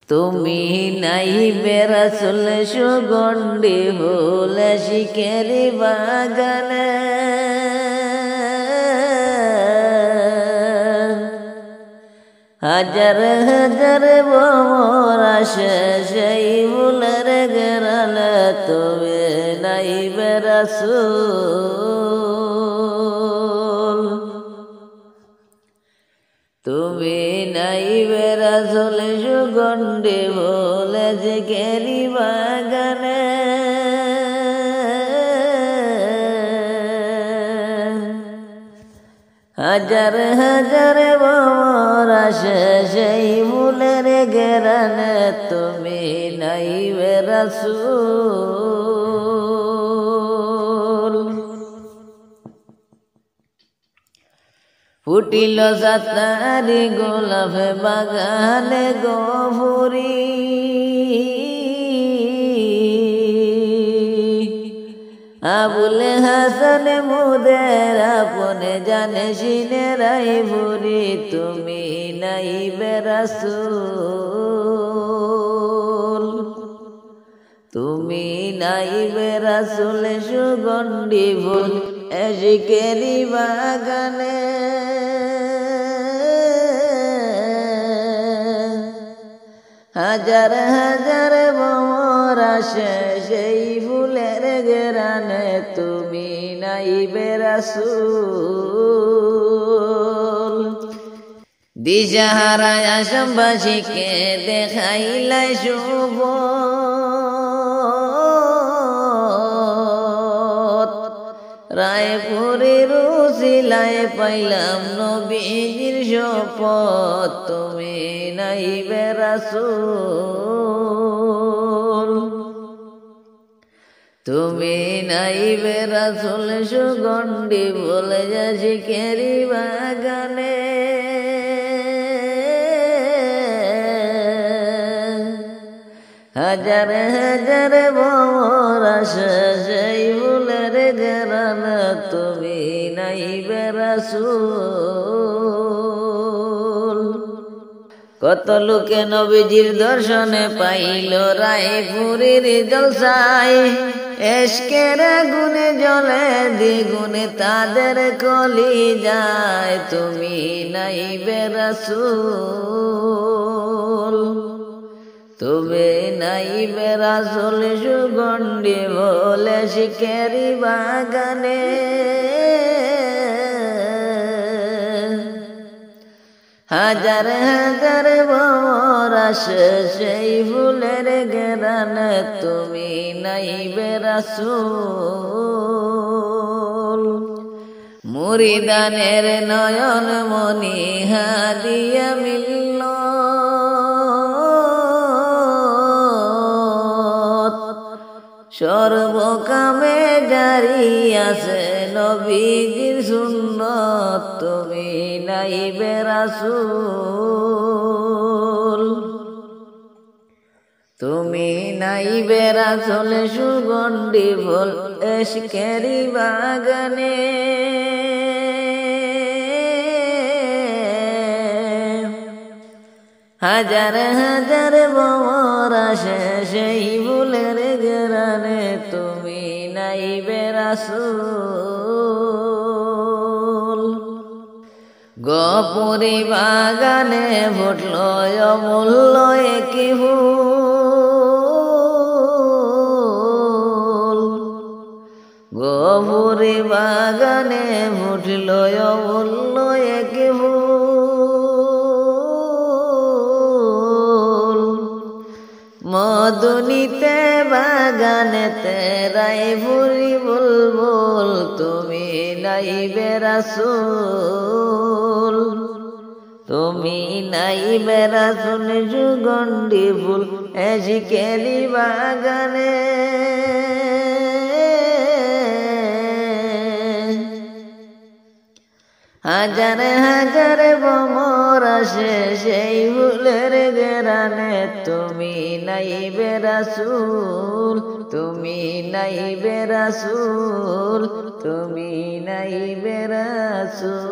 তুমি নাই বেরাসুল সুগন্ধি ফুল শিকেরি বাগানে হাজার হাজার ভ্রমর আসে সেই ফুলের ঘেরালে তুমি নাই বেরাসুল তুমি নাই বেরাসুল সুগন্ধি ফুল শিকেরি বাগানে হাজার হাজার ভ্রমর আসে সেই ফুলের ঘেরানে তুমি নাই বেরাসুল ফুটিল সাতারি গোলাপ বাগানে গফুরি আবুল হাসান মুদের আপনে জানে সিনে রাই ভুরি তুমি নাই বেরাসুল তুমি নাই বেরাসুল সুগন্ধি ফুল শিকেরি বাগানে হাজার হাজার ভ্রমর আসে সেই ফুলের ঘেরানে তুমি নাই বেরাসুল দিশাহারা আসামবাসীকে দেখাইলাই শুভ রায়পুরের উসিলায় পাইলাম নবীজির শপথ তুমি নাই বেরাসুল তুমি নাই বেরাসুল সুগন্ধি ফুল শিকেরি বাগানে হাজার হাজার ভ্রমর আসে সেই ফুলের ঘেরানে তুমি নাই বেরাসুল কত লোকে নবীজির দর্শনে পাইল রায়পুরের জলসায় এশকের গুণে জলে দ্বিগুণে তাদের কলি যায় তুমি নাই বেরাসুল তুমি নাই বেরাসুল সুগন্ধি ফুল শিকেরি বাগানে হাজার হাজার ভ্রমর আসে সেই ফুলের ঘেরানে তুমি নাই বেরাসুল মুরিদানের নয়ন মনি হাদিয়া মিলল সর্বকামে জারি আছে নবীজির সুন্নত তুমি নাই বেরাসুল তুমি নাই বেরাসুল সুগন্ধি ফুল শিকেরি বাগানে হাজার হাজার ভ্রমর আসে সেই ফুলের ঘেরানে তুমি নাই বেরাসুল গপুরি বাগানে ফুটল অমূল্য একই ফুল গপুরি বাগানে ফুটল অমূল্য একই ফুল মধুনিতে বাগানেতে রায়পুরি বুলবুল তুমি নাই বেরাসুল তুমি নাই বেরাসুল সুগন্ধি ফুল শিকেরি বাগানে হাজার হাজার ভ্রমর আসে সেই ফুলের ঘেরানে তুমি নাই বেরাসুল তুমি নাই বেরাসুল তুমি নাই বেরাসুল